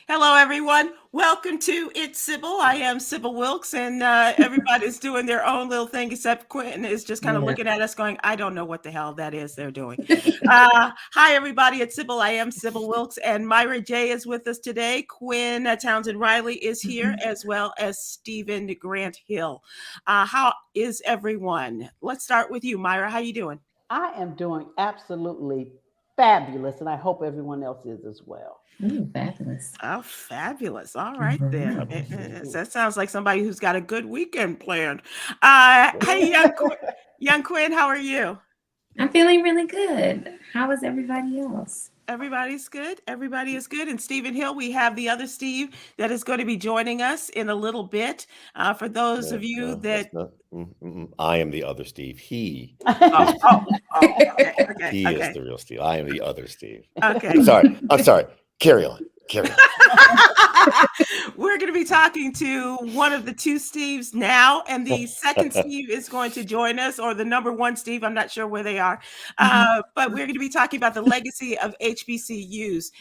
Hello, everyone. Welcome to It's Sybil. I am Sybil Wilkes, and everybody's doing their own little thing, except Quentin is just kind of Yeah. looking at us going, I don't know what the hell that is they're doing. Hi, everybody. It's Sybil. I am Sybil Wilkes, and Myra J is with us today. Kwyn Townsend Riley is here, as well as Stephen Grant Hill. How is everyone? Let's start with you, Myra. How you doing? I am doing absolutely fabulous, and I hope everyone else is as well. Ooh, fabulous. Oh, fabulous. All right, then. Mhm. That sounds like somebody who's got a good weekend planned. Hey, young Quinn, how are you? I'm feeling really good. How is everybody else? Everybody's good. Everybody is good. And Stephen Hill, we have the other Steve that is going to be joining us in a little bit. For those No, of you no, that's that. not. I am the other Steve. Oh, oh, oh, okay, okay, He is okay, the real Steve. I am the other Steve. okay. I'm sorry. I'm sorry. Carry on. Carry on. We're going to be talking to one of the two Steves now, and the second Steve is going to join us, or the number one Steve. I'm not sure where they are, but we're going to be talking about the legacy of HBCUs.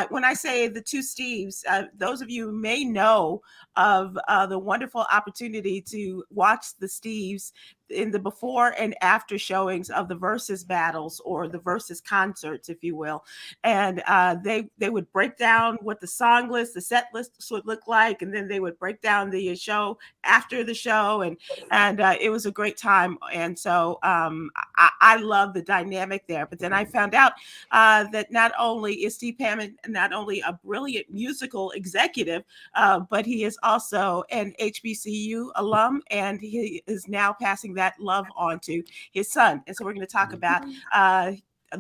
When I say the two Steves, those of you may know of the wonderful opportunity to watch the Steves in the before and after showings of the versus battles or the versus concerts, if you will. And they would break down what the song list, the set list would look like, and then they would break down the show after the show, and it was a great time. And so I love the dynamic there. But then I found out that not only is Steve Hammond not only a brilliant musical executive, but he is also an HBCU alum, and he is now passing that love on to his son. And so we're going to talk about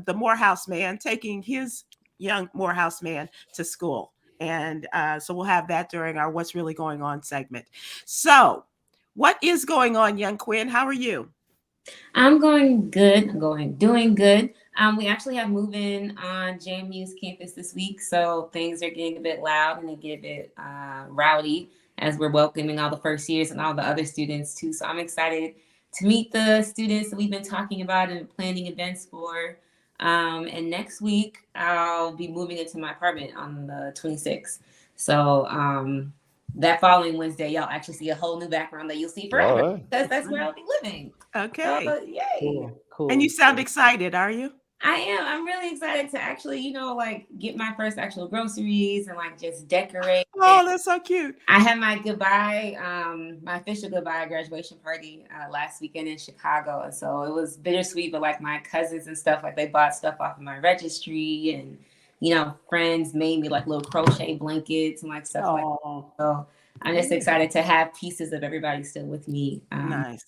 the Morehouse man taking his young Morehouse man to school. And so we'll have that during our What's Really Going On segment. So, what is going on, young Quinn? How are you? I'm going good. Doing good. We actually have moving on JMU's campus this week, so things are getting a bit loud and they get a bit rowdy as we're welcoming all the first years and all the other students too. So I'm excited to meet the students that we've been talking about and planning events for. And next week I'll be moving into my apartment on the 26th. So that following Wednesday, y'all actually see a whole new background that you'll see forever All right. because that's where I'll be living. Okay. Yay. Cool. And you sound excited, are you? I am. I'm really excited to actually, like get my first actual groceries and like just decorate. Oh, that's so cute. I had my goodbye, my official goodbye graduation party last weekend in Chicago. And so it was bittersweet, but like my cousins and stuff, like they bought stuff off of my registry and, friends made me like little crochet blankets and like stuff like that. So I'm just excited to have pieces of everybody still with me. Nice.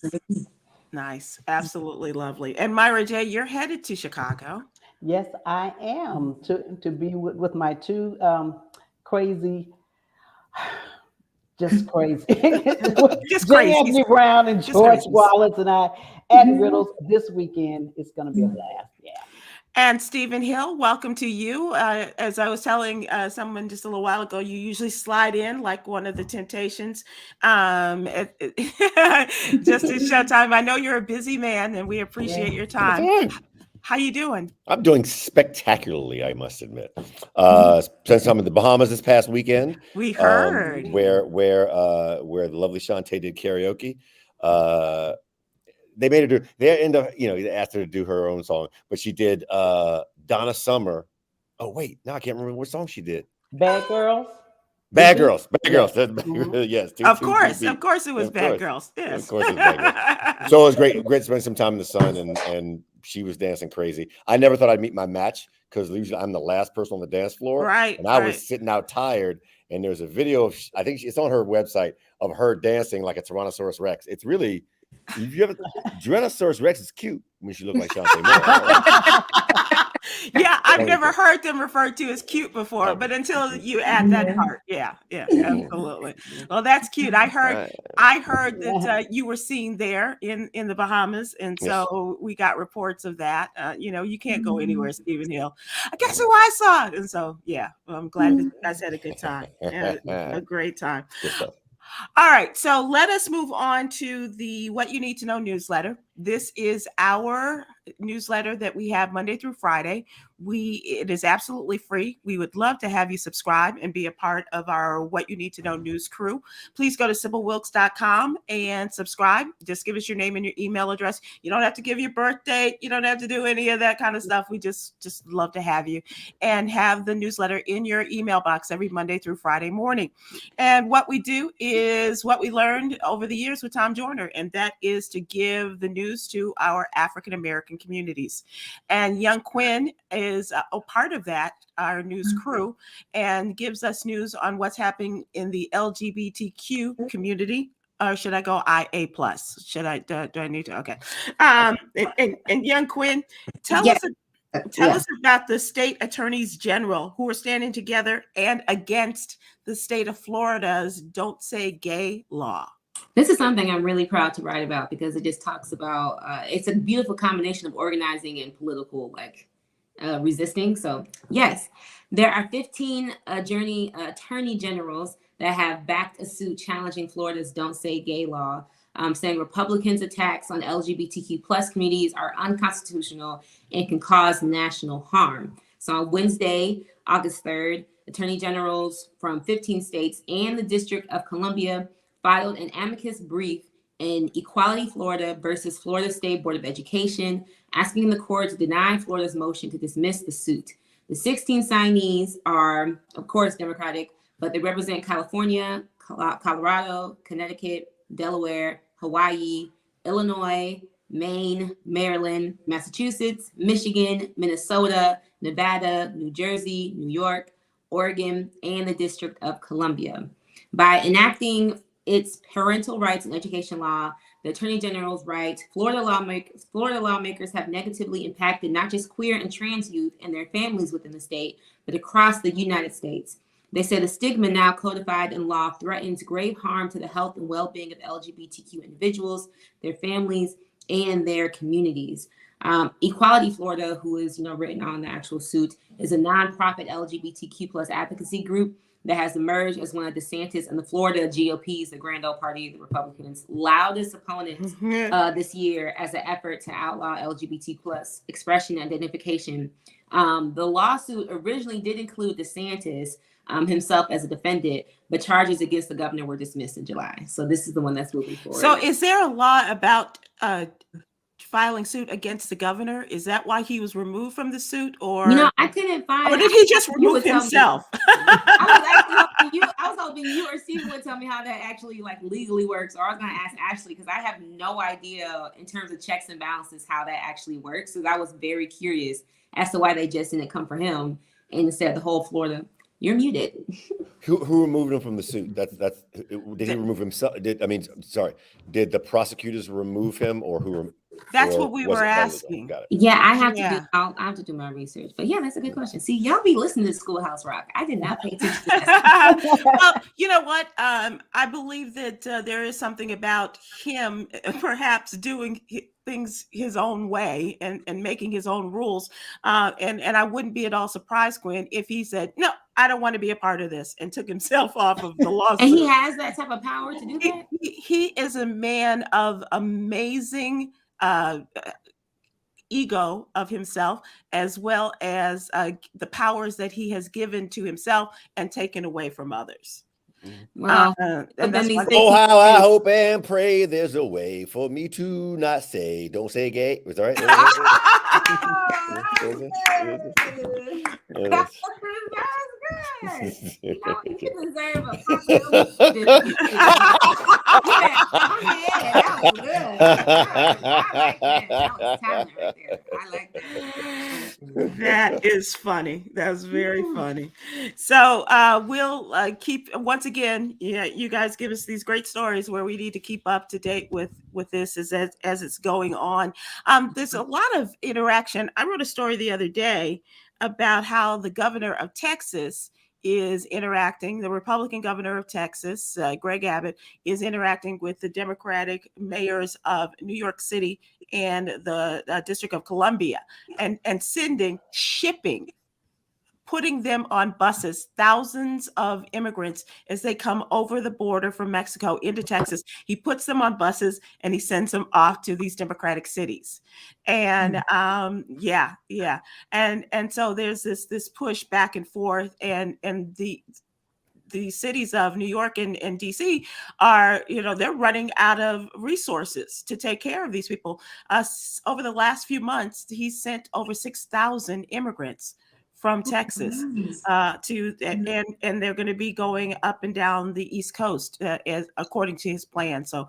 Nice. Absolutely lovely. And Myra J., you're headed to Chicago. Yes, I am to be with my two crazy, just crazy, Just J. crazy. Anthony Brown and Just George crazy. Wallace and I at Riddles this weekend. It's going to be a blast. Yeah. And Stephen Hill, welcome to you. As I was telling someone just a little while ago, you usually slide in like one of the Temptations just to show time. I know you're a busy man, and we appreciate your time. Fine. How you doing? I'm doing spectacularly, I must admit. Since I'm in the Bahamas this past weekend, We heard. where the lovely Shantae did karaoke. They made her do. They end up, they asked her to do her own song, but she did Donna Summer. Oh wait, no, I can't remember what song she did. Bad Girls. Bad Girls. Yes. Yes. Of course it was Bad Girls. Yes. Of course it was Bad Girls. So it was great spending some time in the sun, and she was dancing crazy. I never thought I'd meet my match because usually I'm the last person on the dance floor. Right. And I was sitting out tired, and there's a video of, I think it's on her website, of her dancing like a Tyrannosaurus Rex. It's really, if you ever, Tyrannosaurus Rex is cute when she looked like Shantae Moore. Yeah, I've never heard them referred to as cute before, but until you add that part, yeah, absolutely. Well, that's cute. I heard that you were seen there in the Bahamas, and so we got reports of that. You can't go anywhere, Stephen Hill. I guess who I saw it, and so I'm glad that you guys had a good time, a great time. Good stuff. All right, so let us move on to the What You Need to Know newsletter. This is our newsletter that we have Monday through Friday. It is absolutely free. We would love to have you subscribe and be a part of our What You Need to Know news crew. Please go to SybilWilkes.com and subscribe. Just give us your name and your email address. You don't have to give your birth date. You don't have to do any of that kind of stuff. We just love to have you and have the newsletter in your email box every Monday through Friday morning. And what we do is what we learned over the years with Tom Joyner, and that is to give the news to our African American communities. And young Kwyn is a part of that, our news crew, and gives us news on what's happening in the LGBTQ community. Or should I go IA plus? Should I? Do I need to? Okay. And young Kwyn, tell us about the state attorneys general who are standing together and against the state of Florida's "Don't Say Gay" law. This is something I'm really proud to write about because it just talks about, it's a beautiful combination of organizing and political resisting. So yes, there are 15 attorney generals that have backed a suit challenging Florida's "Don't Say Gay" law, saying Republicans' attacks on LGBTQ plus communities are unconstitutional and can cause national harm. So on Wednesday, August 3rd, attorney generals from 15 states and the District of Columbia filed an amicus brief in Equality Florida versus Florida State Board of Education, asking the court to deny Florida's motion to dismiss the suit. The 16 signees are, of course, Democratic, but they represent California, Colorado, Connecticut, Delaware, Hawaii, Illinois, Maine, Maryland, Massachusetts, Michigan, Minnesota, Nevada, New Jersey, New York, Oregon, and the District of Columbia. By enacting its parental rights and education law, the Attorney General's write, Florida lawmakers have negatively impacted not just queer and trans youth and their families within the state, but across the United States. They say the stigma now codified in law threatens grave harm to the health and well-being of LGBTQ individuals, their families, and their communities. Equality Florida, who is written on the actual suit, is a nonprofit LGBTQ plus advocacy group that has emerged as one of DeSantis and the Florida GOP's, the Grand Old Party, the Republicans' loudest opponents this year as an effort to outlaw LGBT plus expression and identification. The lawsuit originally did include DeSantis himself as a defendant, but charges against the governor were dismissed in July. So this is the one that's moving forward. So is there a law about filing suit against the governor? Is that why he was removed from the suit, or I couldn't find? Or did he just remove himself? I was hoping you or Stephen would tell me how that actually legally works, or I was going to ask Ashley because I have no idea in terms of checks and balances how that actually works. So I was very curious as to why they just didn't come for him and instead the whole Florida. You're muted. Who removed him from the suit? Did he remove himself? Did the prosecutors remove him, or who? That's what we were asking. Got it. Yeah, I'll have to do my research. But yeah, that's a good question. See, y'all be listening to Schoolhouse Rock. I did not pay attention to that. Well, you know what? I believe that there is something about him perhaps doing things his own way and making his own rules. And I wouldn't be at all surprised, Kwyn, if he said, no, I don't want to be a part of this, and took himself off of the lawsuit. And he has that type of power to do that? He is a man of amazing ego of himself, as well as the powers that he has given to himself and taken away from others. Well, how I hope and pray there's a way for me to not say, don't say gay. Was that right? You deserve a That is funny. That's very funny. So we'll keep, once again, you guys give us these great stories where we need to keep up to date with this as it's going on. There's a lot of interaction. I wrote a story the other day about how the governor of Texas is interacting. The Republican governor of Texas, Greg Abbott, is interacting with the Democratic mayors of New York City and the District of Columbia, and shipping putting them on buses, thousands of immigrants, as they come over the border from Mexico into Texas. He puts them on buses and he sends them off to these Democratic cities. And yeah. And so there's this push back and forth, and the cities of New York and DC are, they're running out of resources to take care of these people. Over the last few months, he sent over 6,000 immigrants from Texas and they're going to be going up and down the East Coast according to his plan. So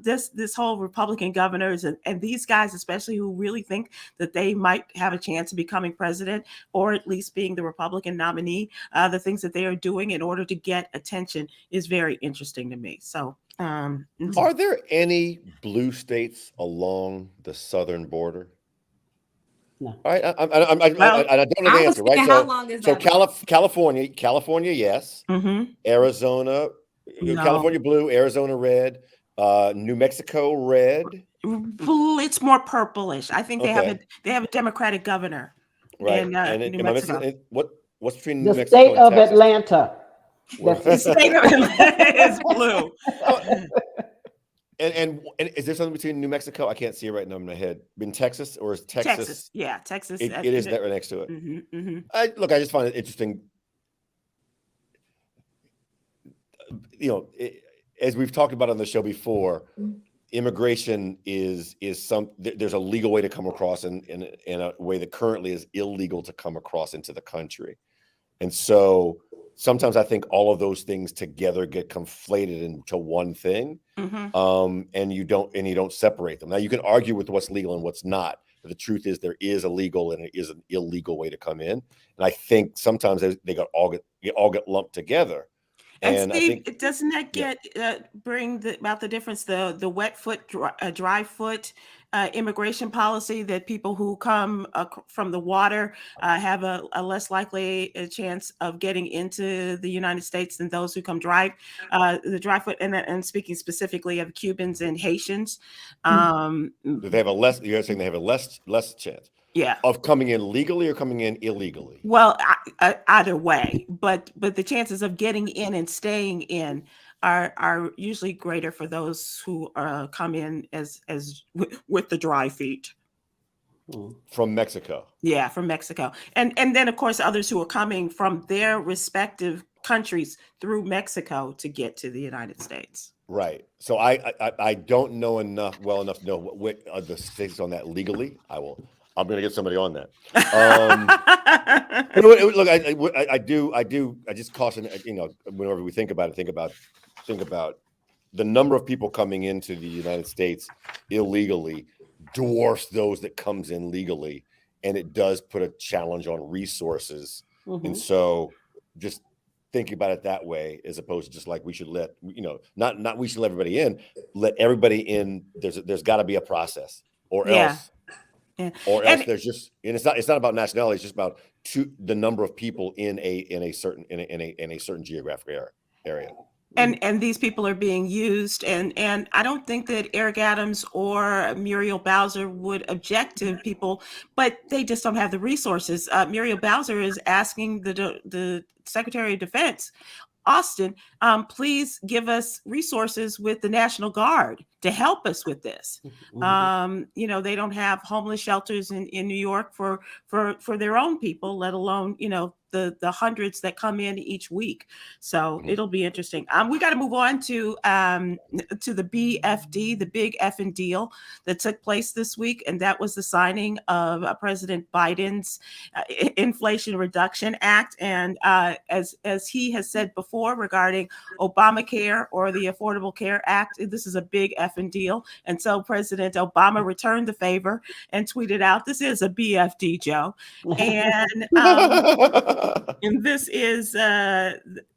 this whole Republican governors and these guys, especially, who really think that they might have a chance of becoming president, or at least being the Republican nominee, the things that they are doing in order to get attention is very interesting to me. So are there any blue states along the southern border? No. All right, I don't know the answer, right? How long is that? California, yes. Mm-hmm. Arizona, No. California blue, Arizona red, New Mexico red. It's more purplish. I think they have a Democratic governor. Right. In New Mexico. What's between The New Mexico state and of Texas? Atlanta. The state of Atlanta is blue. And is there something between New Mexico? I can't see it right now in my head. In Texas, or is Texas? Texas, yeah, Texas. It is right next to it. Mm-hmm, mm-hmm. I just find it interesting. As we've talked about on the show before, immigration is there's a legal way to come across in a way that currently is illegal to come across into the country. And so sometimes I think all of those things together get conflated into one thing. Mm-hmm. And you don't separate them. Now you can argue with what's legal and what's not, but the truth is there is a legal and it is an illegal way to come in. And I think sometimes they all get lumped together. And Steve, doesn't that bring about the difference, the wet foot, dry foot immigration policy, that people who come from the water have a less likely chance of getting into the United States than those who come dry, the dry foot, and speaking specifically of Cubans and Haitians. They have you're saying they have a less chance. Yeah. Of coming in legally or coming in illegally? Well, either way, but the chances of getting in and staying in are usually greater for those who come in as with the dry feet. From Mexico. Yeah, from Mexico. And then, of course, others who are coming from their respective countries through Mexico to get to the United States. Right. So I don't know well enough to know what are the states on that legally. I'm going to get somebody on that. Look, I just caution, whenever we think about it, think about the number of people coming into the United States illegally dwarfs those that comes in legally. And it does put a challenge on resources. Mm-hmm. And so just thinking about it that way, as opposed to just like we should let, not we should let everybody in, let everybody in. There's got to be a process or else. Yeah. Or else there's just, and it's not about nationality. It's just about the number of people in a certain geographic area. And these people are being used, and I don't think that Eric Adams or Muriel Bowser would object to people, but they just don't have the resources. Muriel Bowser is asking the Secretary of Defense, Austin, please give us resources with the National Guard to help us with this. Mm-hmm. They don't have homeless shelters in New York for their own people, let alone, the hundreds that come in each week. So it'll be interesting. We got to move on to the BFD, the big effing deal that took place this week. And that was the signing of President Biden's Inflation Reduction Act. And as he has said before regarding Obamacare or the Affordable Care Act, this is a big effing deal. And so President Obama returned the favor and tweeted out, "This is a BFD, Joe." And this is,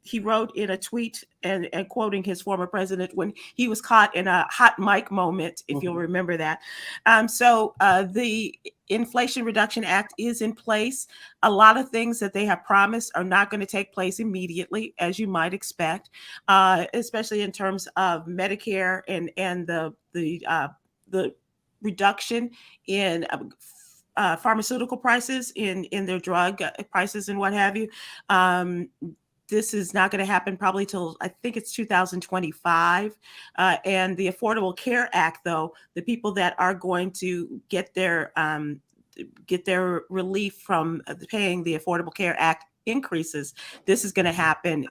he wrote in a tweet and quoting his former president when he was caught in a hot mic moment, if you'll remember that. So the Inflation Reduction Act is in place. A lot of things that they have promised are not going to take place immediately, as you might expect, especially in terms of Medicare and the reduction in pharmaceutical prices in their drug prices and what have you. This is not going to happen probably till I think it's 2025. And the Affordable Care Act, though, the people that are going to get their relief from paying the Affordable Care Act increases, this is going to happen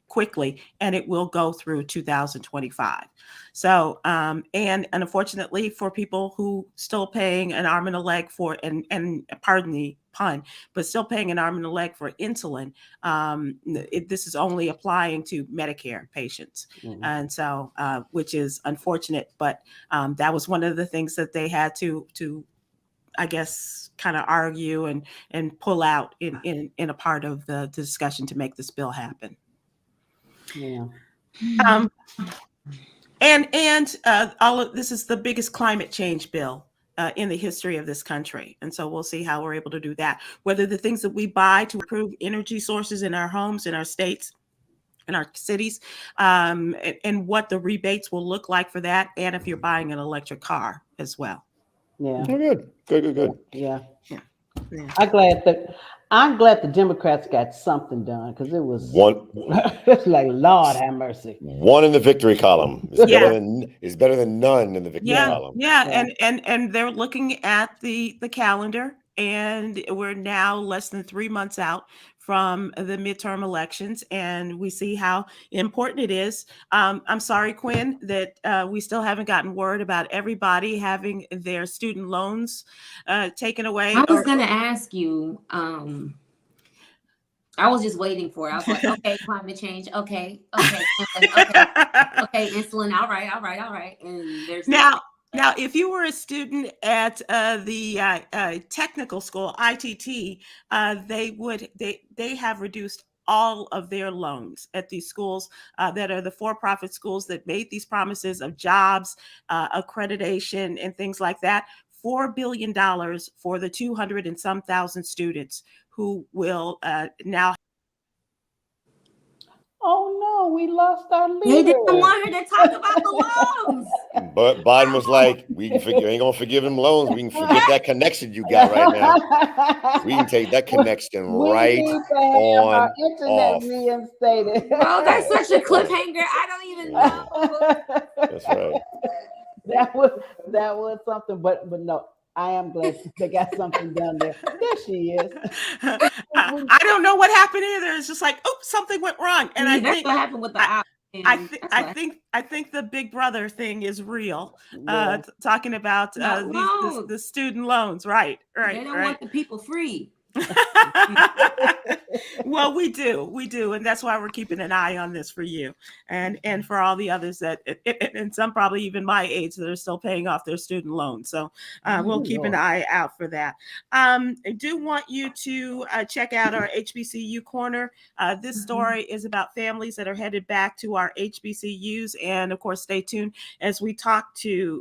quickly, and it will go through 2025. So, and unfortunately for people who still paying an arm and a leg for, and pardon the pun, but still paying an arm and a leg for insulin, this is only applying to Medicare patients. Mm-hmm. And so, which is unfortunate, but that was one of the things that they had to I guess, kind of argue and pull out in a part of the discussion to make this bill happen. Yeah. And all of this is the biggest climate change bill in the history of this country. And so we'll see how we're able to do that. Whether the things that we buy to improve energy sources in our homes, in our states, in our cities, and what the rebates will look like for that. And if you're buying an electric car as well. Yeah. Good. Yeah. I'm glad the Democrats got something done, because it was one. It's like, Lord have mercy. One in the victory column is better than none in the victory column. Yeah. And they're looking at the calendar, and we're now less than 3 months out from the midterm elections, and we see how important it is. I'm sorry, Kwyn, that we still haven't gotten word about everybody having their student loans taken away. I was going to ask you, I was just waiting for it. I was like, okay, climate change. Okay. Okay, insulin. All right. And there's Now, if you were a student at the technical school, ITT, they have reduced all of their loans at these schools that are the for-profit schools that made these promises of jobs, accreditation, and things like that. $4 billion for the 200 and some thousand students who will now. Oh no, we lost our leader. They didn't want her to talk about the loans. But Biden was like, we ain't gonna forgive them loans. We can forget that connection you got right now. We can take that connection right on our internet reinstated. Oh, that's such a cliffhanger. I don't even know. That's right. That was something, but no. I am glad they got something done there. There she is. I don't know what happened either. It's just like, oh, something went wrong. And I that's think what happened with the I think the Big Brother thing is real. Talking about the student loans, right? They don't want the people free. Well, we do, and that's why we're keeping an eye on this for you and for all the others that, and some probably even my age, that are still paying off their student loans. So we'll keep an eye out for that. I do want you to check out our HBCU corner. This story is about families that are headed back to our HBCUs, and of course, stay tuned as we talk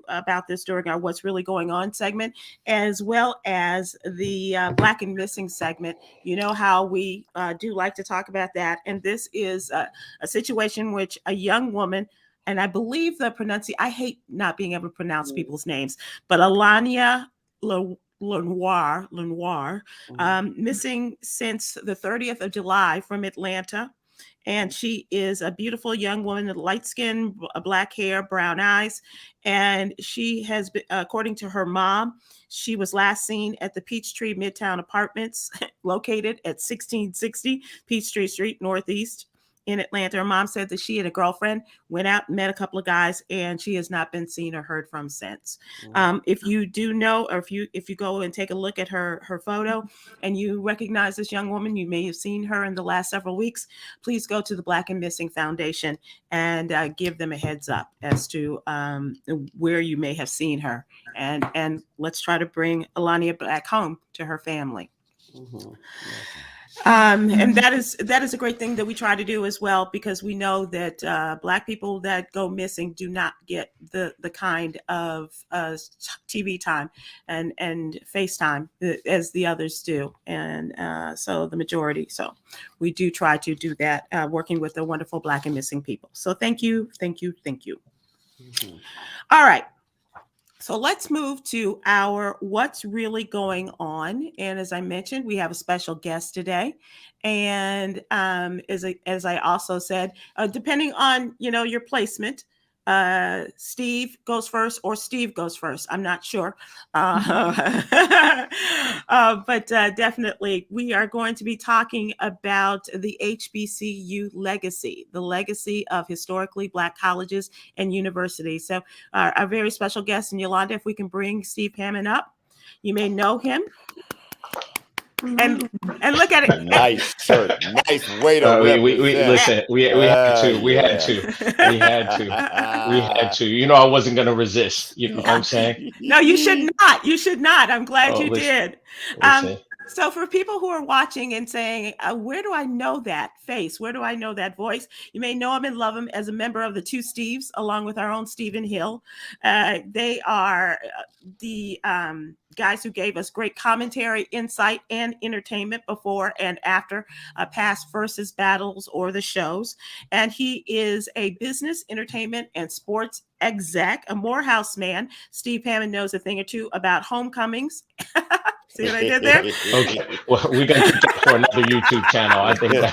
about this during our What's Really Going On segment, as well as the Black and Missing segment. You know how we do like to talk about that. And this is a situation in which a young woman, and I believe I hate not being able to pronounce people's names, but Alania Lenoir, missing since the 30th of July from Atlanta. And she is a beautiful young woman with light skin, black hair, brown eyes. And she has been, according to her mom, she was last seen at the Peachtree Midtown Apartments located at 1660 Peachtree Street Northeast in Atlanta. Her mom said that she and a girlfriend went out and met a couple of guys, and she has not been seen or heard from since. If you do know, or if you go and take a look at her photo and you recognize this young woman, you may have seen her in the last several weeks, please go to the Black and Missing Foundation and give them a heads up as to where you may have seen her. And let's try to bring Alania back home to her family. And that is a great thing that we try to do as well, because we know that Black people that go missing do not get the kind of TV time and FaceTime as the others do, and so the majority. So we do try to do that, working with the wonderful Black and Missing people. So thank you. All right. So let's move to our what's really going on. And as I mentioned, we have a special guest today. And as I also said, depending on your placement, Steve goes first or Steve goes first. I'm not sure, but definitely we are going to be talking about the HBCU legacy, the legacy of historically Black colleges and universities. So our very special guest, and Yolanda, if we can bring Steve Hammond up. You may know him. And look at it. Nice shirt. Nice way to we listen. We had to. We had to. You know, I wasn't going to resist. You know what I'm saying? No, you should not. You should not. I'm glad you did. Listen. So for people who are watching and saying, where do I know that face? Where do I know that voice? You may know him and love him as a member of the Two Steves, along with our own Stephen Hill. They are the guys who gave us great commentary, insight, and entertainment before and after past versus battles or the shows. And he is a business, entertainment, and sports exec, a Morehouse man. Steve Hammond knows a thing or two about homecomings. See what I did there? Okay. Well, we're going to do that for another YouTube channel. I think I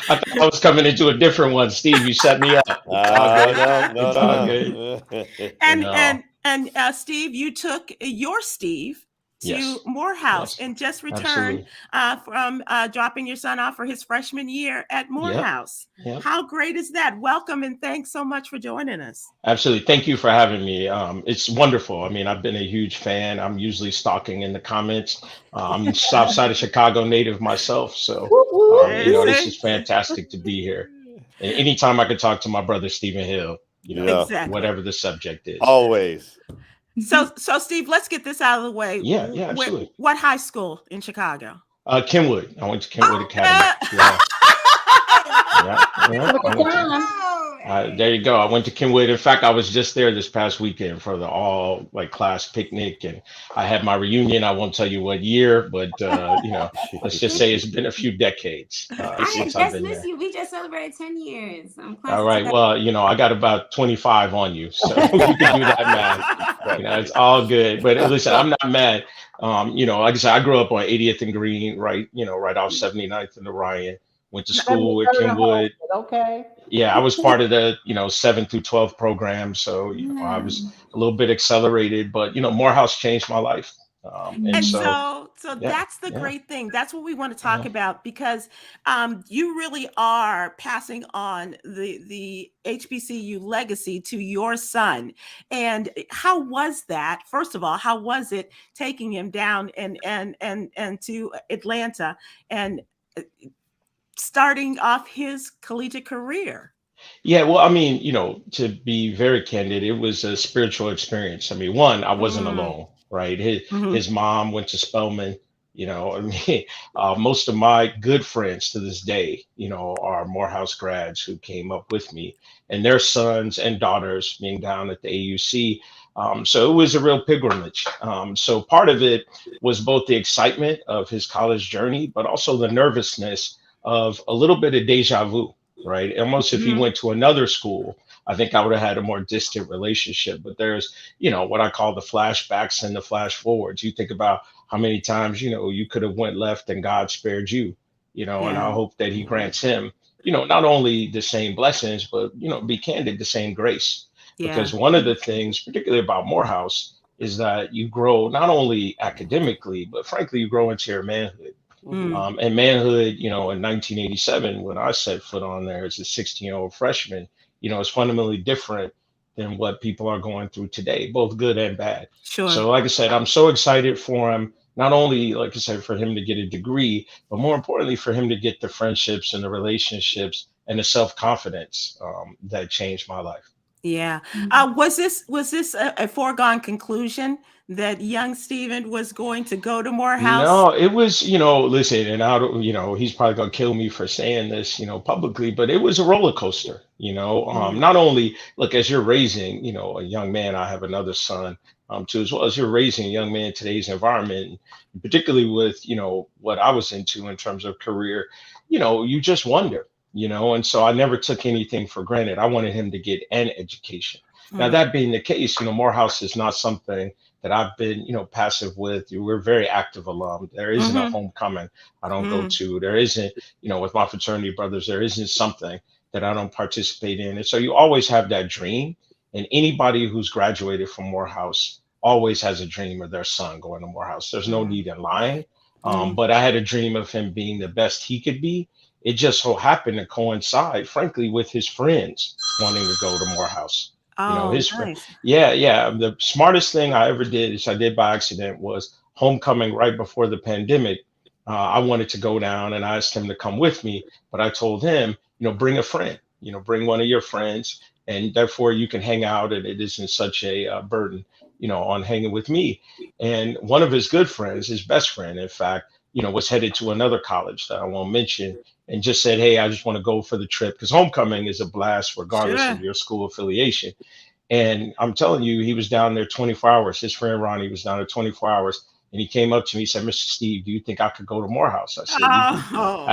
thought I was coming into a different one. Steve, you set me up. It's all good. And Steve, you took your Steve to Morehouse and just returned from dropping your son off for his freshman year at Morehouse. Yep. How great is that? Welcome and thanks so much for joining us. Absolutely. Thank you for having me. It's wonderful. I mean, I've been a huge fan. I'm usually stalking in the comments. I'm South Side of Chicago native myself. So, this is fantastic to be here. And anytime I could talk to my brother, Stephen Hill, whatever the subject is. Always. So Steve, let's get this out of the way. Yeah, absolutely. What high school in Chicago? Kenwood. I went to Kenwood Academy. There you go. I went to Kenwood. In fact, I was just there this past weekend for the all class picnic, and I had my reunion. I won't tell you what year, but let's just say it's been a few decades since I've been there. We just celebrated 10 years. All right. Well, I got about 25 on you, so you can do that math. It's all good. But listen, I'm not mad. Like I said, I grew up on 80th and Green, right off 79th and Orion. Went to school at Kenwood. Okay. Yeah, I was part of the 7 through 12 program, so I was a little bit accelerated. But Morehouse changed my life, so that's the great thing. That's what we want to talk about, because you really are passing on the HBCU legacy to your son. And how was that? First of all, how was it taking him down and to Atlanta and starting off his collegiate career? Yeah, well, I mean, to be very candid, it was a spiritual experience. I mean, one, I wasn't alone, right? His mom went to Spelman. Most of my good friends to this day, are Morehouse grads who came up with me, and their sons and daughters being down at the AUC. So it was a real pilgrimage. So part of it was both the excitement of his college journey, but also the nervousness of a little bit of deja vu, right? Almost if he went to another school, I think I would have had a more distant relationship. But there's, what I call the flashbacks and the flash forwards. You think about how many times, you could have went left and God spared you, and I hope that he grants him, not only the same blessings, but, be candid, the same grace. Because one of the things, particularly about Morehouse, is that you grow not only academically, but frankly, you grow into your manhood. And manhood, in 1987, when I set foot on there as a 16-year-old freshman, is fundamentally different than what people are going through today, both good and bad. Sure. So like I said, I'm so excited for him, not only, like I said, for him to get a degree, but more importantly, for him to get the friendships and the relationships and the self-confidence that changed my life. Yeah. Was this a foregone conclusion that young Stephen was going to go to Morehouse? No, it was, listen, and he's probably going to kill me for saying this, publicly, but it was a roller coaster, not only, look, as you're raising, a young man, I have another son, too, as well as you're raising a young man in today's environment, particularly with, what I was into in terms of career, you just wonder. And so I never took anything for granted. I wanted him to get an education. Now, that being the case, Morehouse is not something that I've been, passive with. We're very active alum. There isn't a homecoming I don't go to. There isn't, with my fraternity brothers, there isn't something that I don't participate in. And so you always have that dream. And anybody who's graduated from Morehouse always has a dream of their son going to Morehouse. There's no need in lying. But I had a dream of him being the best he could be. It just so happened to coincide, frankly, with his friends wanting to go to Morehouse. Nice. Yeah. The smartest thing I ever did, which I did by accident, was homecoming right before the pandemic. I wanted to go down and I asked him to come with me, but I told him, bring a friend, bring one of your friends, and therefore you can hang out and it isn't such a burden, on hanging with me. And one of his good friends, his best friend, in fact, was headed to another college that I won't mention, and just said, hey, I just want to go for the trip, because homecoming is a blast regardless of your school affiliation. And I'm telling you, he was down there 24 hours. His friend Ronnie was down there 24 hours. And he came up to me, he said, Mr. Steve, do you think I could go to Morehouse? I said,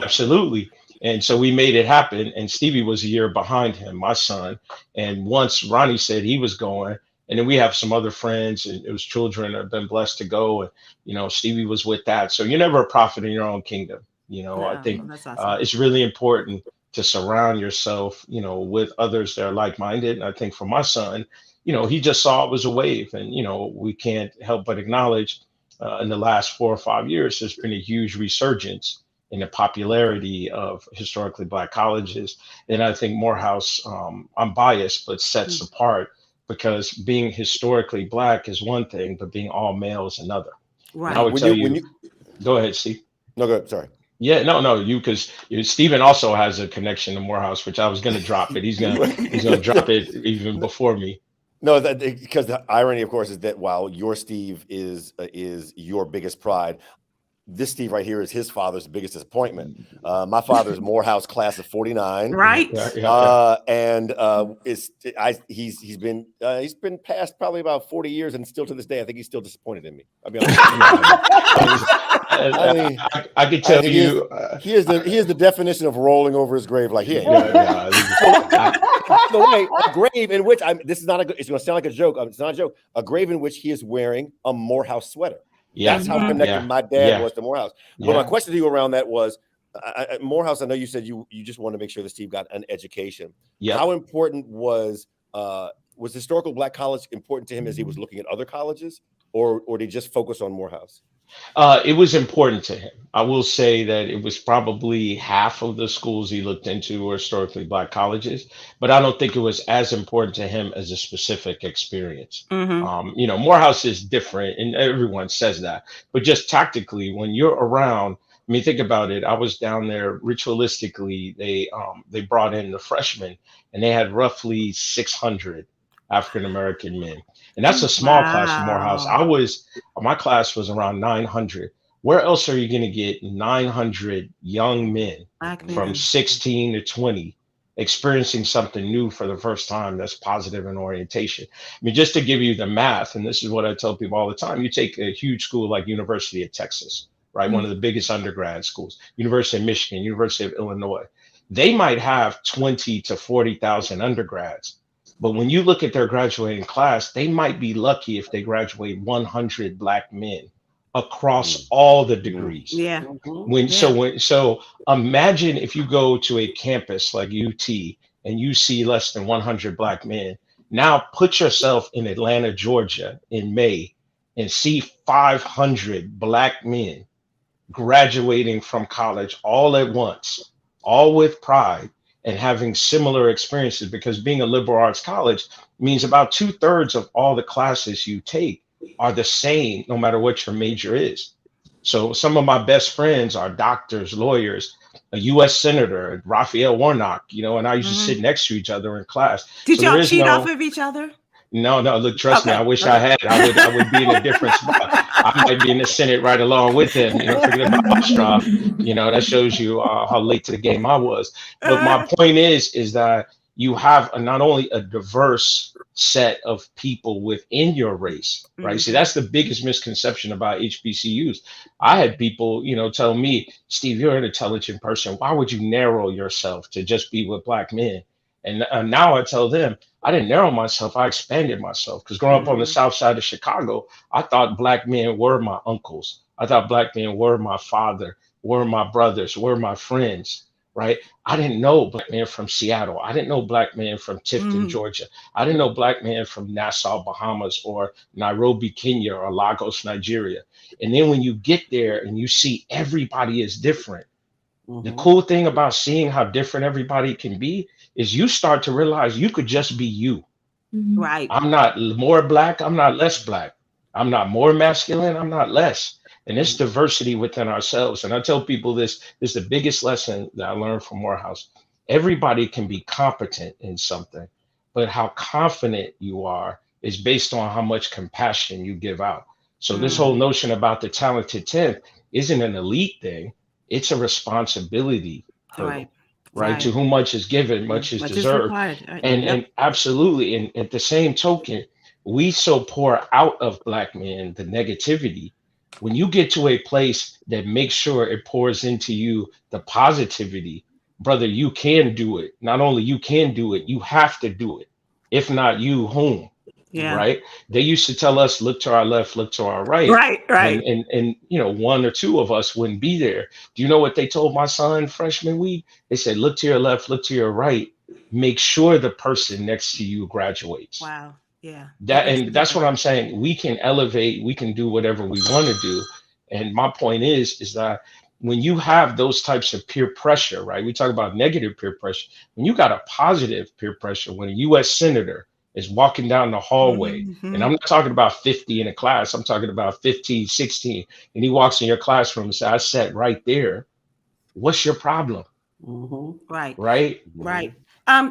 absolutely. And so we made it happen. And Stevie was a year behind him, my son. And once Ronnie said he was going, and then we have some other friends, and it was children that have been blessed to go. And, Stevie was with that. So you're never a prophet in your own kingdom. I think awesome. It's really important to surround yourself, with others that are like-minded. And I think for my son, he just saw it was a wave. And, we can't help but acknowledge in the last 4 or 5 years, there's been a huge resurgence in the popularity of historically Black colleges. And I think Morehouse, I'm biased, but sets apart, because being historically Black is one thing, but being all male is another. Right. And I would tell you, go ahead, Steve. No, go ahead. Sorry. Yeah, no, because Stephen also has a connection to Morehouse, which I was going to drop it. He's going to drop it even before me. No, because the irony, of course, is that while your Steve is your biggest pride, this Steve right here is his father's biggest disappointment. My father's Morehouse class of 49, right? And he's been past probably about 40 years, and still to this day, I think he's still disappointed in me. I'll be honest. I can tell you. Here's the definition of rolling over his grave, like here. The way a grave in which it's going to sound like a joke. It's not a joke. A grave in which he is wearing a Morehouse sweater. Yeah, that's how connected my dad was to Morehouse. But my question to you around that was, Morehouse, I know you said you just want to make sure that Steve got an education. Yeah. How important was historical Black college important to him as he was looking at other colleges, or did he just focus on Morehouse? It was important to him. I will say that it was probably half of the schools he looked into were historically Black colleges, but I don't think it was as important to him as a specific experience. Morehouse is different, and everyone says that, but just tactically, when you're around, I mean, think about it. I was down there ritualistically. They brought in the freshmen, and they had roughly 600 African-American men. And that's a small class for Morehouse. My class was around 900. Where else are you going to get 900 young men from 16 to 20 experiencing something new for the first time that's positive in orientation? I mean, just to give you the math, and this is what I tell people all the time, you take a huge school like University of Texas, right? One of the biggest undergrad schools, University of Michigan, University of Illinois. They might have 20 to 40,000 undergrads. But when you look at their graduating class, they might be lucky if they graduate 100 Black men across all the degrees. Yeah. So imagine if you go to a campus like UT and you see less than 100 Black men. Now put yourself in Atlanta, Georgia in May and see 500 Black men graduating from college all at once, all with pride, and having similar experiences, because being a liberal arts college means about 2/3 of all the classes you take are the same, no matter what your major is. So some of my best friends are doctors, lawyers, a U.S. Senator, Raphael Warnock, and I used to sit next to each other in class. Did y'all cheat off of each other? No, look, trust me, I wish I had. I would be in a different spot. I might be in the Senate right along with him, forget about Ostrov. That shows you how late to the game I was. But my point is that you have not only a diverse set of people within your race, right? See, that's the biggest misconception about HBCUs. I had people, tell me, Steve, you're an intelligent person. Why would you narrow yourself to just be with Black men? And now I tell them, I didn't narrow myself, I expanded myself. Because growing up on the south side of Chicago, I thought black men were my uncles. I thought black men were my father, were my brothers, were my friends, right? I didn't know black men from Seattle. I didn't know black men from Tifton, Georgia. I didn't know black men from Nassau, Bahamas, or Nairobi, Kenya, or Lagos, Nigeria. And then when you get there and you see everybody is different, the cool thing about seeing how different everybody can be is you start to realize you could just be you. Right. I'm not more black, I'm not less black. I'm not more masculine, I'm not less. And it's diversity within ourselves. And I tell people this is the biggest lesson that I learned from Morehouse. Everybody can be competent in something, but how confident you are is based on how much compassion you give out. So this whole notion about the talented 10th isn't an elite thing. It's a responsibility. Right. To whom much is given, much is deserved. And absolutely. And at the same token, we so pour out of black men the negativity. When you get to a place that makes sure it pours into you the positivity, brother, you can do it. Not only you can do it, you have to do it. If not you, whom? Yeah. Right. They used to tell us, look to our left, look to our right. Right. And you know, one or two of us wouldn't be there. Do you know what they told my son freshman week? They said, look to your left, look to your right. Make sure the person next to you graduates. Wow. Yeah. That's what I'm saying. We can elevate, we can do whatever we want to do. And my point is that when you have those types of peer pressure, right? We talk about negative peer pressure. When you got a positive peer pressure, when a US senator is walking down the hallway, and I'm not talking about 50 in a class, I'm talking about 15, 16, and he walks in your classroom and says, I sat right there. What's your problem? Right.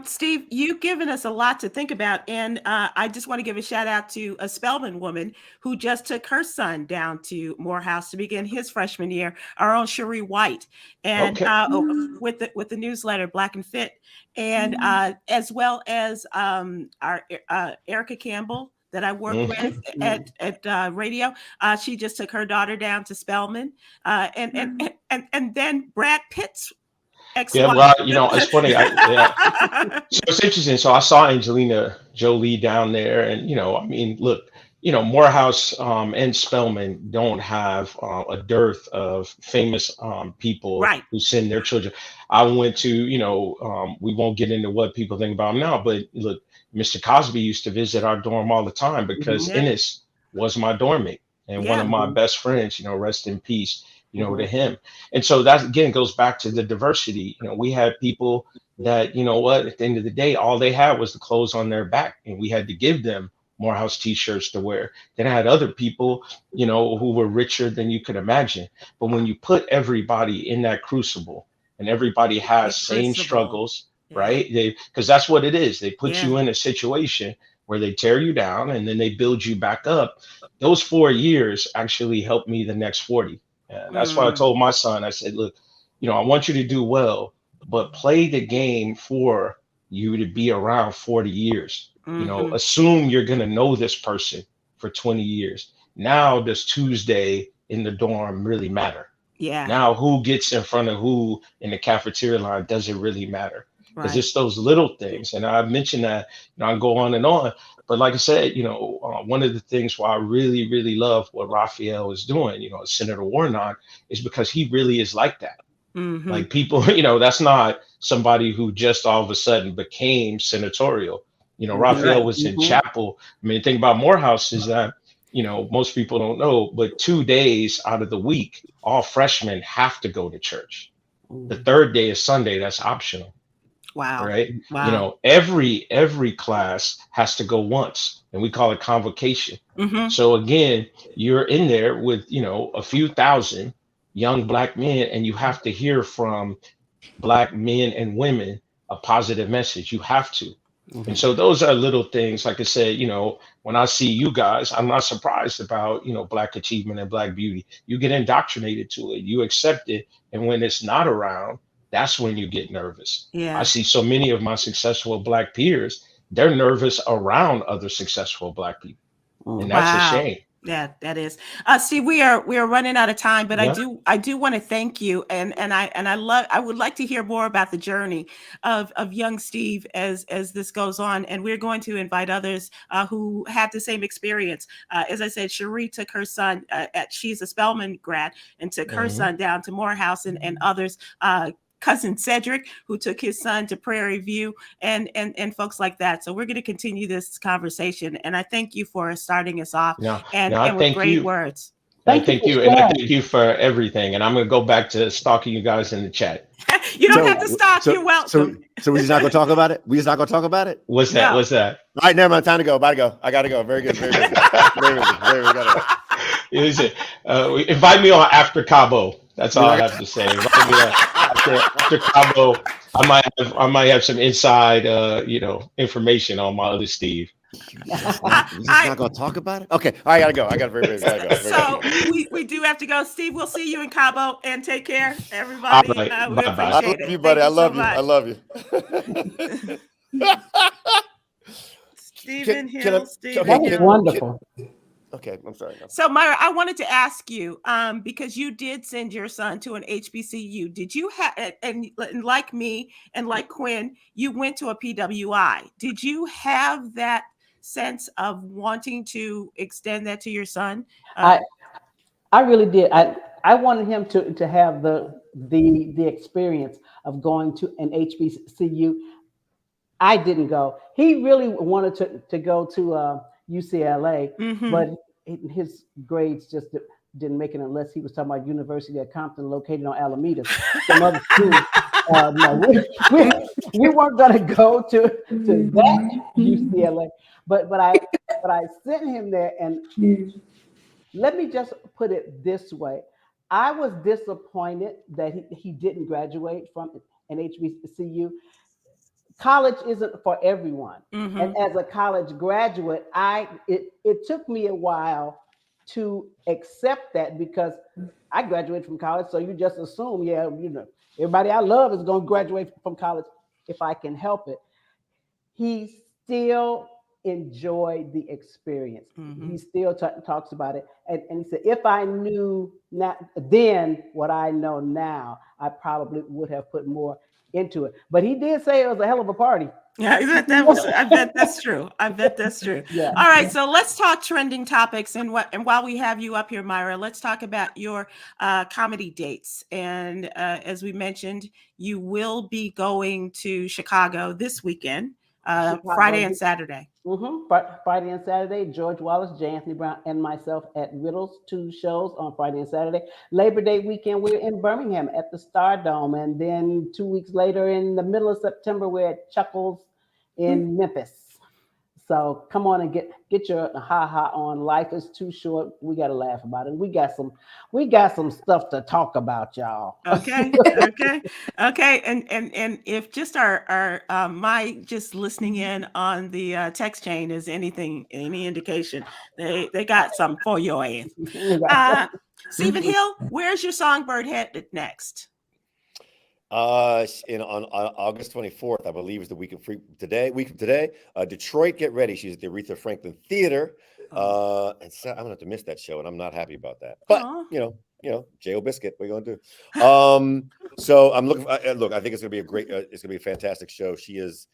Steve, you've given us a lot to think about, and I just want to give a shout out to a Spelman woman who just took her son down to Morehouse to begin his freshman year, our own Cherie White, and with the newsletter Black and Fit, and as well as our Erica Campbell that I work with at radio. She just took her daughter down to Spelman, and then Brad Pitt's Yeah, well, you know, it's funny. So it's interesting. So I saw Angelina Jolie down there, and you know, I mean, look, you know, Morehouse and Spelman don't have a dearth of famous people who send their children. I went to, you know, we won't get into what people think about him now, but look, Mr. Cosby used to visit our dorm all the time because Ennis was my dorm mate and one of my best friends. You know, rest in peace. You know, to him. And so that again goes back to the diversity. You know, we had people that, you know what, at the end of the day, all they had was the clothes on their back, and we had to give them Morehouse t-shirts to wear. Then I had other people, you know, who were richer than you could imagine. But when you put everybody in that crucible and everybody has same struggles, right? Because that's what it is. They put you in a situation where they tear you down and then they build you back up. Those 4 years actually helped me the next 40. And that's why I told my son, I said, look, you know, I want you to do well, but play the game for you to be around 40 years. You know, assume you're going to know this person for 20 years. Now, does Tuesday in the dorm really matter? Yeah. Now, who gets in front of who in the cafeteria line doesn't really matter. Because it's those little things. And I mentioned that, you know, I go on and on. But like I said, you know, one of the things why I really, really love what Raphael is doing, you know, Senator Warnock, is because he really is like that. Like people, you know, that's not somebody who just all of a sudden became senatorial. You know, Raphael was in chapel. I mean, the thing about Morehouse is that, you know, most people don't know, but 2 days out of the week, all freshmen have to go to church. The third day is Sunday. That's optional. Wow. Right. Wow. You know, every class has to go once, and we call it convocation. So again, you're in there with, you know, a few thousand young Black men, and you have to hear from Black men and women a positive message. You have to. And so those are little things. Like I said, you know, when I see you guys, I'm not surprised about, you know, Black achievement and Black beauty. You get indoctrinated to it. You accept it. And when it's not around, that's when you get nervous. I see so many of my successful Black peers, they're nervous around other successful Black people. And that's a shame. Yeah, that is. Steve, we are running out of time, but Yeah. I do want to thank you, and I would like to hear more about the journey of young Steve as this goes on, and we're going to invite others who had the same experience. As I said, Cherie took her son she's a Spelman grad, and took her son down to Morehouse, and others. Cousin Cedric, who took his son to Prairie View, and folks like that. So we're going to continue this conversation, and I thank you for starting us off and I with thank great you. words. Thank you, and I thank you for everything. And I'm going to go back to stalking you guys in the chat. You don't have to stalk. You're welcome. So we're just not going to talk about it. We're just not going to talk about it. What's that? What's that? All right, never mind. Time to go. Bye to go. I got to go. Very good. Very good. Very good. Very good. Is it? Invite me on after Cabo. That's all I have to say. Invite me on after Cabo. I might have some inside, information on my other Steve. We're just not going to talk about it. Okay, I gotta go. I gotta very go. So we do have to go. Steve, we'll see you in Cabo, and take care, everybody. All right. We Bye-bye. appreciate I love it. you, buddy. I love you. Stephen Can Hill. I- Stephen That was Hill. wonderful. Okay, I'm sorry. So, Myra, I wanted to ask you, because you did send your son to an HBCU. Did you have, and like me and like Kwyn, you went to a PWI. Did you have that sense of wanting to extend that to your son? I really did. I wanted him to have the experience of going to an HBCU. I didn't go. He really wanted to go to UCLA, but his grades just didn't make it unless he was talking about University of Compton, located on Alameda. Some other school. No, we weren't going to go to that UCLA, but I sent him there, and let me just put it this way: I was disappointed that he didn't graduate from an HBCU. College isn't for everyone. And as a college graduate, it took me a while to accept that, because I graduated from college. So you just assume, everybody I love is going to graduate from college if I can help it. He still enjoyed the experience. He still talks about it. And he said, if I knew then what I know now, I probably would have put more into it. But he did say it was a hell of a party. Yeah, I bet that's true. I bet that's true. Yeah. All right, so let's talk trending topics. And while we have you up here, Myra, let's talk about your comedy dates. And as we mentioned, you will be going to Chicago this weekend, Friday and Saturday. Friday and Saturday, George Wallace, J. Anthony Brown, and myself at Riddles, 2 shows on Friday and Saturday. Labor Day weekend, we're in Birmingham at the Stardome. And then 2 weeks later, in the middle of September, we're at Chuckles in Memphis. So come on and get your ha-ha on. Life is too short. We got to laugh about it. We got some stuff to talk about, y'all. Okay. And if just our my just listening in on the text chain is any indication, they got something for your ass. Stephen Hill, where's your Songbird headed next? On August 24th, I believe, is the week from today. Detroit, get ready. She's at the Aretha Franklin Theater, and so I'm gonna have to miss that show, and I'm not happy about that. But J.O. Biscuit, what are you gonna do? So I'm looking. Look, I think it's gonna be it's gonna be a fantastic show. She is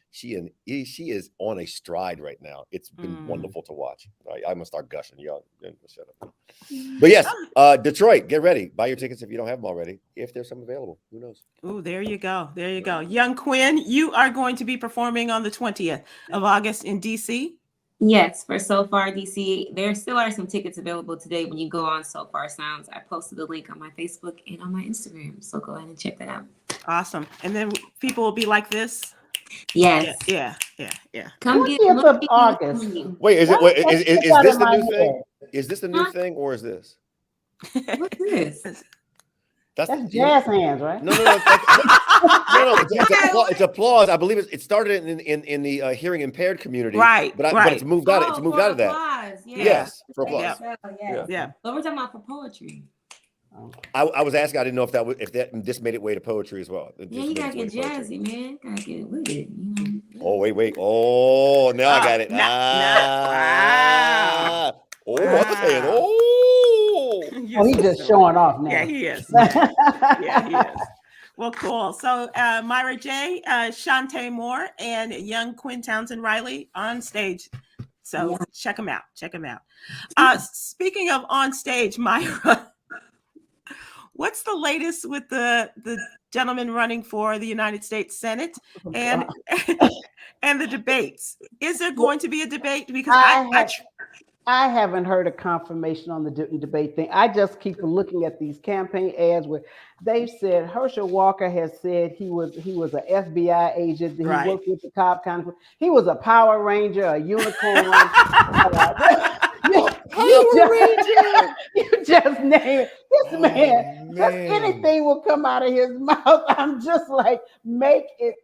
on a stride right now. It's been wonderful to watch. I'm gonna start gushing. Y'all, shut up. But yes, Detroit, get ready. Buy your tickets if you don't have them already. If there's some available, who knows? Oh, there you go. Young Kwyn, you are going to be performing on the 20th of August in DC. Yes, for So Far DC. There still are some tickets available today when you go on So Far Sounds. I posted the link on my Facebook and on my Instagram, so go ahead and check that out. Awesome. And then people will be like this. Yes. Yeah. Come get 20th of August. Wait, is this the new thing? Is this the new thing, or is this? What's this? That's jazz hands, right? No. It's applause. I believe it started in the hearing impaired community, right? But it's moved out. It's moved out of that. Applause. Yes, for applause. Yeah. But we're talking about for poetry. I was asking. I didn't know if this made it way to poetry as well. Yeah, you gotta get jazzy, man. Gotta get with it. Oh wait. Oh, now I got it. Wow. Oh, Oh, I'm saying, oh. Oh, he's just showing off now. Yeah, he is. Yeah, he is. Well, cool. So Myra J, Shantae Moore, and young Kwyn Townsend Riley on stage. So check them out. Check them out. Speaking of on stage, Myra, what's the latest with the gentleman running for the United States Senate and and the debates? Is there going to be a debate? Because I haven't heard a confirmation on the debate thing. I just keep looking at these campaign ads where they've said Herschel Walker has said he was an FBI agent. He worked with the cop kind of. He was a Power Ranger, a unicorn. You just name it. This man, just anything will come out of his mouth. I'm just like, make it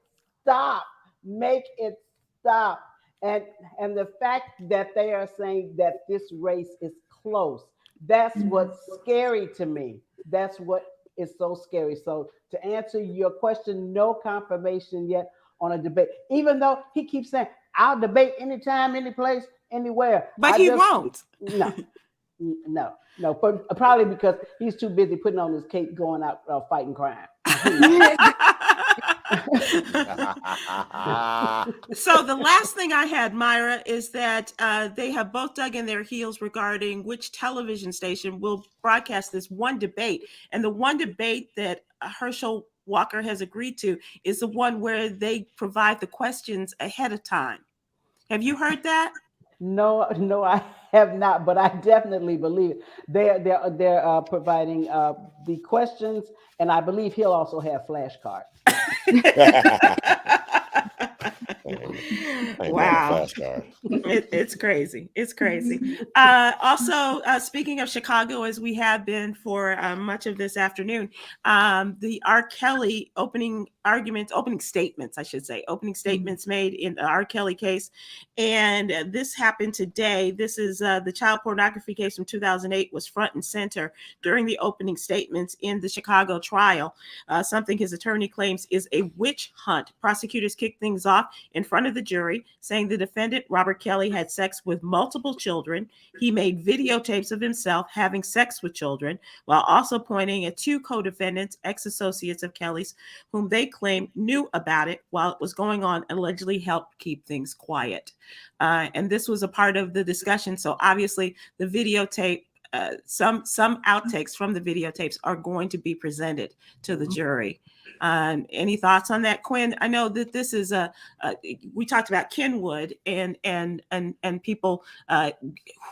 stop. Make it stop. And the fact that they are saying that this race is close, that's what's scary to me. That's what is so scary. So to answer your question, no confirmation yet on a debate, even though he keeps saying, I'll debate anytime, any place, anywhere. But he won't. No, probably because he's too busy putting on his cape going out fighting crime. So the last thing I had, Myra, is that they have both dug in their heels regarding which television station will broadcast this one debate. And the one debate that Herschel Walker has agreed to is the one where they provide the questions ahead of time. Have you heard that? No, I have not, but I definitely believe it. They're providing the questions, and I believe he'll also have flashcards. Wow, it's crazy. It's crazy. Also, speaking of Chicago, as we have been for much of this afternoon, the R. Kelly opening statements made in the R. Kelly case, and this happened today. This is the child pornography case from 2008 was front and center during the opening statements in the Chicago trial. Something his attorney claims is a witch hunt. Prosecutors kicked things off in front of the jury, saying the defendant, Robert Kelly, had sex with multiple children. He made videotapes of himself having sex with children, while also pointing at two co-defendants, ex-associates of Kelly's, whom they claim knew about it while it was going on, and allegedly helped keep things quiet. And this was a part of the discussion. So obviously the videotape, some outtakes from the videotapes are going to be presented to the jury. Any thoughts on that, Kwyn? I know that this is we talked about Kenwood and people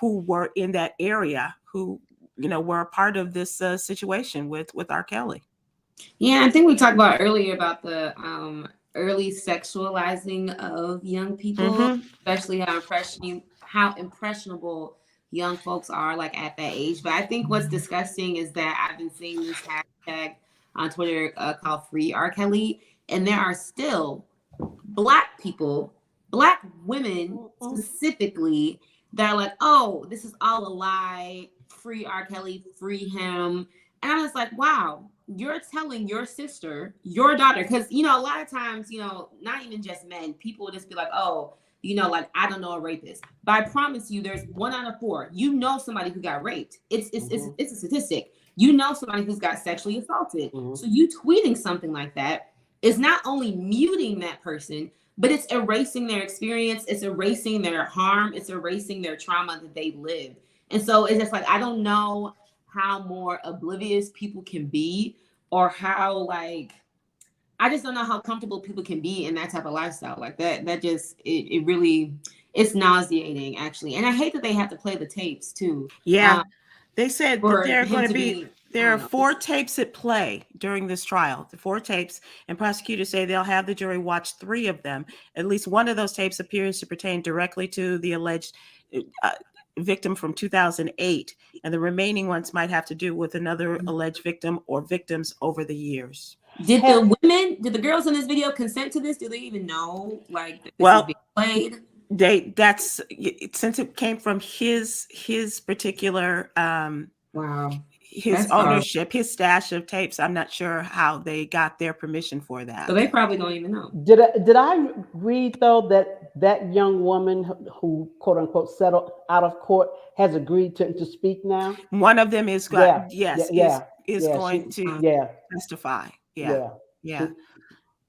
who were in that area who, were a part of this situation with R. Kelly. Yeah, I think we talked about earlier about the early sexualizing of young people, especially how impressionable young folks are like at that age. But I think what's disgusting is that I've been seeing this hashtag on Twitter called Free R. Kelly, and there are still Black people, Black women specifically, that are like, oh, this is all a lie, free R. Kelly, free him. And I'm just like, wow, you're telling your sister, your daughter, because, a lot of times, not even just men, people will just be like, oh, like, I don't know a rapist. But I promise you, there's 1 out of 4. Somebody who got raped. It's a statistic. Somebody who's got sexually assaulted. So you tweeting something like that is not only muting that person, but it's erasing their experience. It's erasing their harm. It's erasing their trauma that they lived. And so it's just like, I don't know how more oblivious people can be, or how, like, I just don't know how comfortable people can be in that type of lifestyle like that. That just, it really, it's nauseating, actually. And I hate that they have to play the tapes too. Yeah. They said that there are 4 tapes at play during this trial, the 4 tapes, and prosecutors say they'll have the jury watch 3 of them. At least one of those tapes appears to pertain directly to the alleged victim from 2008, and the remaining ones might have to do with another alleged victim or victims over the years. Did the girls in this video consent to this? Do they even know, like, that this is being played? Since it came from his particular his That's ownership, his stash of tapes, I'm not sure how they got their permission for that. So they probably don't even know. Did I read though that that young woman who quote unquote settled out of court has agreed to speak now? One of them is Yeah, yeah, yes, yeah, is yeah. going to Yeah, testify. Yeah. yeah. Yeah.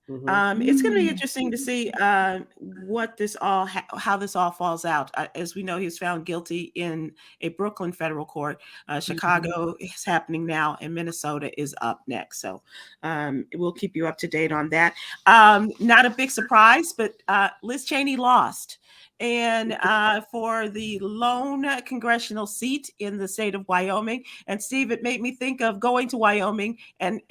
Mhm. It's going to be interesting to see what this all how this all falls out. As we know, he was found guilty in a Brooklyn federal court. Chicago is happening now, and Minnesota is up next. So we'll keep you up to date on that. Not a big surprise, but Liz Cheney lost. And for the lone congressional seat in the state of Wyoming. And Steve, it made me think of going to Wyoming and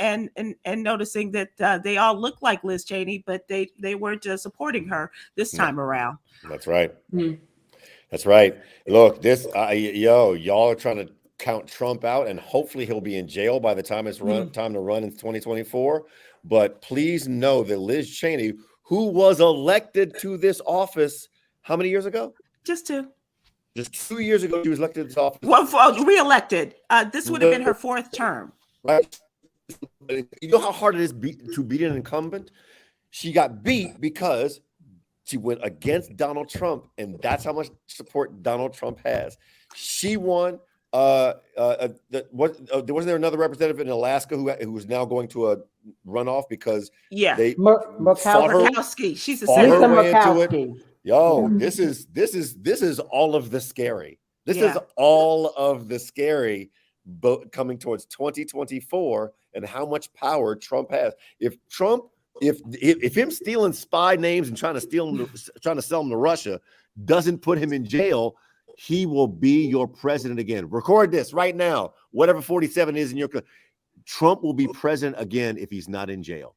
noticing that they all look like Liz Cheney, but they weren't supporting her this time around. That's right. That's right. Look, y'all are trying to count Trump out, and hopefully he'll be in jail by the time it's time to run in 2024. But please know that Liz Cheney, who was elected to this office how many years ago? Just 2. Just 2 years ago, she was elected to this office. Well, reelected. This would have been her 4th term. Right. You know how hard it is to beat an incumbent? She got beat because she went against Donald Trump, and that's how much support Donald Trump has. She won. Wasn't there another representative in Alaska who was now going to a runoff because they Murkowski. She's a Lisa senator. Yo, this is all of the scary. This is all of the scary, but coming towards 2024 and how much power Trump has. If him stealing spy names and trying to sell them to Russia doesn't put him in jail, he will be your president again. Record this right now. Whatever 47 is in your Trump will be president again if he's not in jail.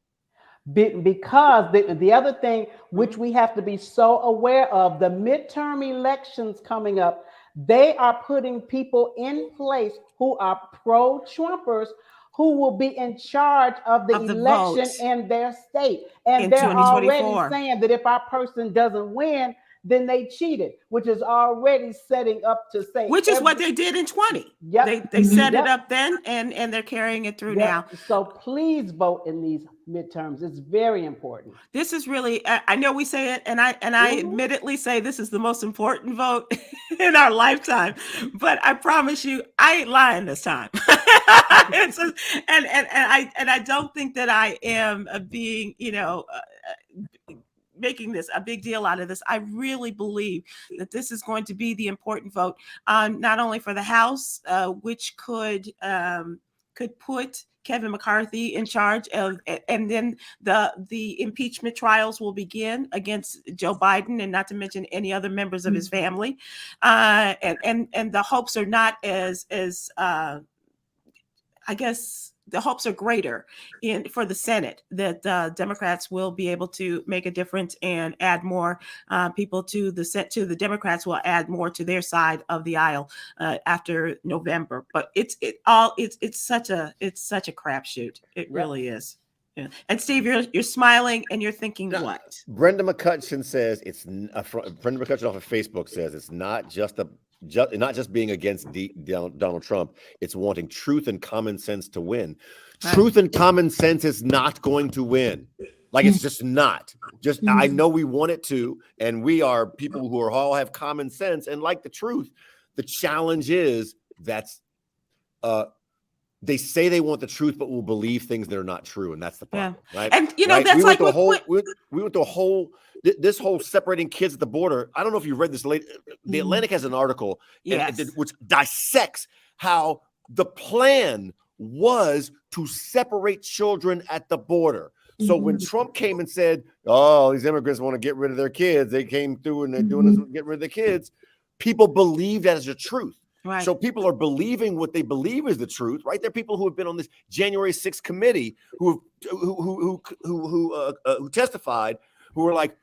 Because the other thing which we have to be so aware of, the midterm elections coming up, they are putting people in place who are pro-Trumpers who will be in charge of the election in their state. And they're already saying that if our person doesn't win, then they cheated, which is already setting up to say. Which is what they did in 20. Yep. They set it up then, and they're carrying it through now. So please vote in these midterms. It's very important. This is really, I know we say it, and I admittedly say this is the most important vote in our lifetime, but I promise you, I ain't lying this time. And I don't think that I am being, making this a big deal out of this. I really believe that this is going to be the important vote, not only for the House, which could put Kevin McCarthy in charge of, and then the impeachment trials will begin against Joe Biden, and not to mention any other members of his family. And the hopes are not as I guess the hopes are greater for the Senate that Democrats will be able to make a difference and add more people to the Democrats will add more to their side of the aisle after November. But it's such a crapshoot. It really is. Yeah. And Steve, you're smiling and you're thinking what? Brenda McCutcheon says Brenda McCutcheon off of Facebook says it's not just being against Donald Trump. It's wanting truth and common sense to win. Right. Truth and common sense is not going to win. Like, it's just not. I know we want it to, and we are people who all have common sense and like the truth. The challenge is they say they want the truth, but will believe things that are not true, and that's the problem, right? And that's we went to a whole this whole separating kids at the border. I don't know if you read this late. The Atlantic has an article, which dissects how the plan was to separate children at the border. So when Trump came and said, "Oh, these immigrants want to get rid of their kids," they came through and they're doing this to get rid of the kids. People believe that as a truth. Right. So people are believing what they believe is the truth, right? There are people who have been on this January 6th committee who testified, who were like,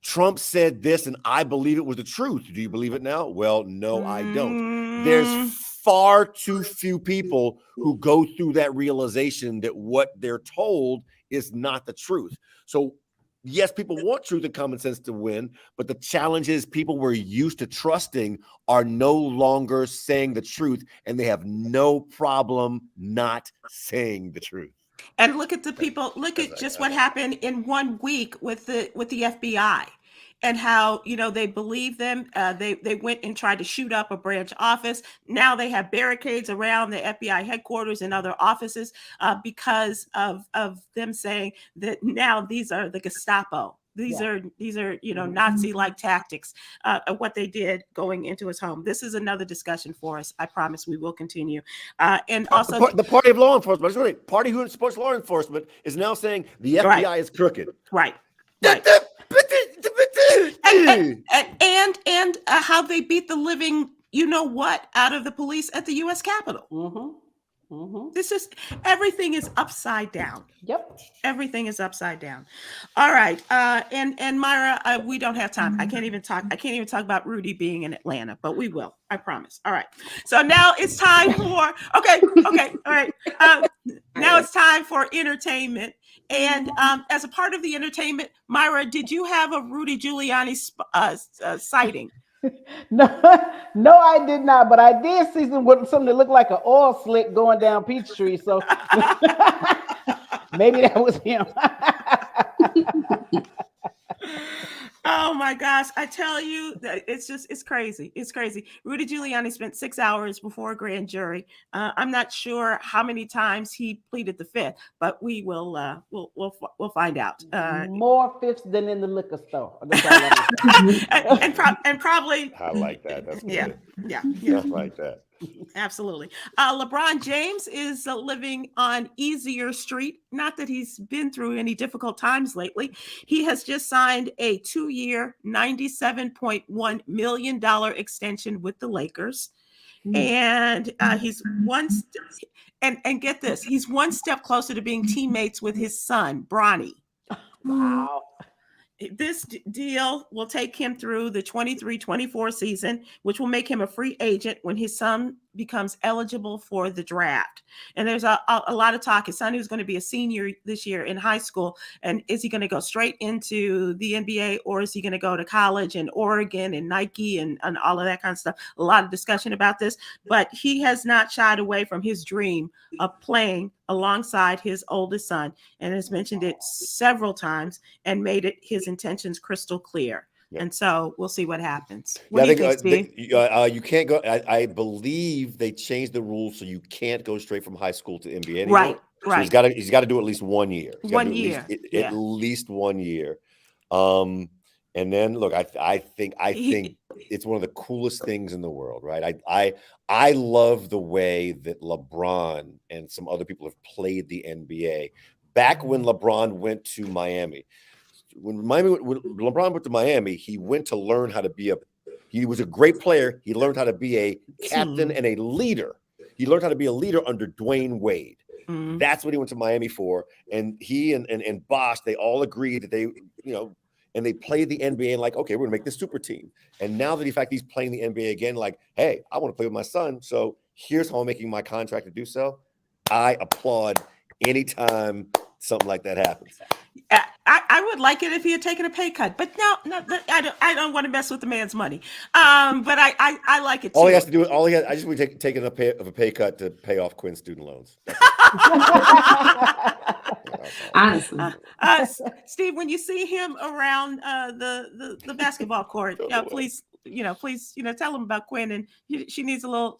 Trump said this, and I believe it was the truth. Do you believe it now? Well, no, I don't. There's far too few people who go through that realization that what they're told is not the truth. So yes, people want truth and common sense to win, but the challenge is people we're used to trusting are no longer saying the truth, and they have no problem not saying the truth. And look at the people. Look at just what happened in 1 week with the FBI. and how, they believe them. They went and tried to shoot up a branch office. Now they have barricades around the FBI headquarters and other offices because of them saying that now these are the Gestapo. These are Nazi-like tactics of what they did going into his home. This is another discussion for us. I promise we will continue. And also the party of law enforcement, party who supports law enforcement is now saying the FBI is crooked. Right. And how they beat the living, out of the police at the U.S. Capitol. This is, everything is upside down. Yep. Everything is upside down. All right. And Myra, we don't have time. I can't even talk about Rudy being in Atlanta, but we will. I promise. All right. So now it's time for, okay. All right. Now it's time for entertainment. And as a part of the entertainment, Myra, did you have a Rudy Giuliani sighting? No, I did not, but I did see something that looked like an oil slick going down Peachtree. So maybe that was him. Oh my gosh. I tell you that it's crazy. It's crazy. Rudy Giuliani spent 6 hours before a grand jury. I'm not sure how many times he pleaded the fifth, but we will we'll find out. More fifths than in the liquor store. and probably I like that. That's good. Yeah. I like that. Absolutely. LeBron James is living on easier street. Not that he's been through any difficult times lately. He has just signed a 2-year, $97.1 million extension with the Lakers. And he's and get this, he's one step closer to being teammates with his son, Bronny. Wow. This deal will take him through the 23-24 season, which will make him a free agent when his son becomes eligible for the draft. And there's a lot of talk. His son is going to be a senior this year in high school. And is he going to go straight into the NBA, or is he going to go to college in Oregon and Nike and all of that kind of stuff? A lot of discussion about this, but he has not shied away from his dream of playing alongside his oldest son, and has mentioned it several times and made it his intentions crystal clear. Yeah. And so we'll see what happens. What do you think, Steve? You can't go. I believe they changed the rules so you can't go straight from high school to NBA anymore. Right. So he's got to do at least 1 year. At least 1 year. And then look, I think it's one of the coolest things in the world, right? I love the way that LeBron and some other people have played the NBA. Back when LeBron went to Miami. When LeBron went to Miami, he went to learn how to he was a great player. He learned how to be a captain and a leader. He learned how to be a leader under Dwayne Wade. Mm-hmm. That's what he went to Miami for. And he and Bosh, they all agreed that they, and they played the NBA and like, okay, we're gonna make this super team. And now that in fact he's playing the NBA again, like, hey, I want to play with my son. So here's how I'm making my contract to do so. I applaud anytime something like that happens. I would like it if he had taken a pay cut, but no, I don't want to mess with the man's money. But I like it too. All he has to do, I just would take a pay cut to pay off Kwyn's student loans. Honestly, Steve, when you see him around the basketball court, please tell him about Kwyn, and she needs a little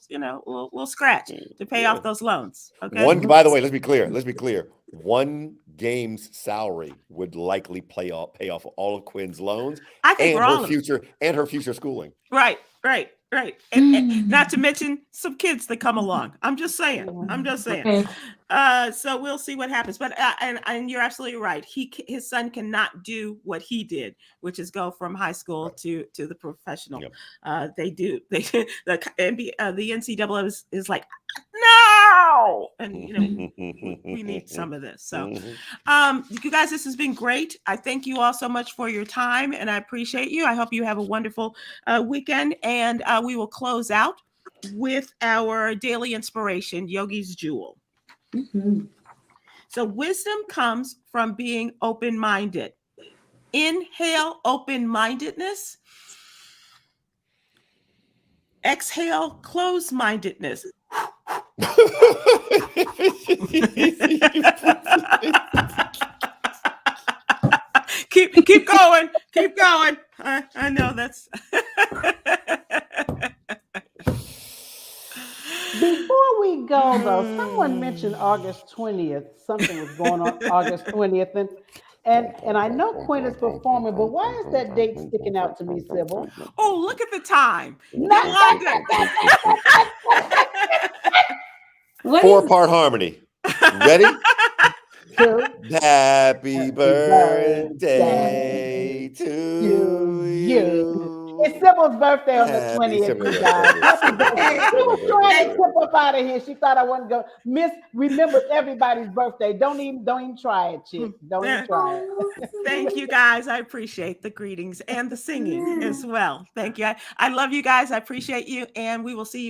scratch to pay off those loans. Okay. By the way, let's be clear. One game's salary would likely pay off all of Kwyn's loans, I think, and her future schooling. Right. And not to mention some kids that come along. I'm just saying. Okay. So we'll see what happens. But and you're absolutely right. His son cannot do what he did, which is go from high school to the professional. Yep. The NCAA is like, no, and we need some of this. So you guys, this has been great. I thank you all so much for your time, and I appreciate you. I hope you have a wonderful weekend, and we will close out with our daily inspiration, Yogi's Jewel. So wisdom comes from being open-minded. Inhale open-mindedness. Exhale close-mindedness. Keep going. I know that's. Before we go, though, someone mentioned August 20th. Something was going on August 20th, and I know Quinn is performing, but why is that date sticking out to me, Sybil? Oh, look at the time. Not, Yolanda. What is Four-part harmony. Ready? to Happy birthday birthday to you. It's Sybil's birthday on the Happy 20th, Sybil, you yes, guys. that is. Happy birthday. She was trying to Hey. tip up out of here. She thought I wasn't going. Miss remembers everybody's birthday. Don't even try it, chick. Don't even try it. Thank you guys. I appreciate the greetings and the singing as well. Thank you. I love you guys. I appreciate you. And we will see you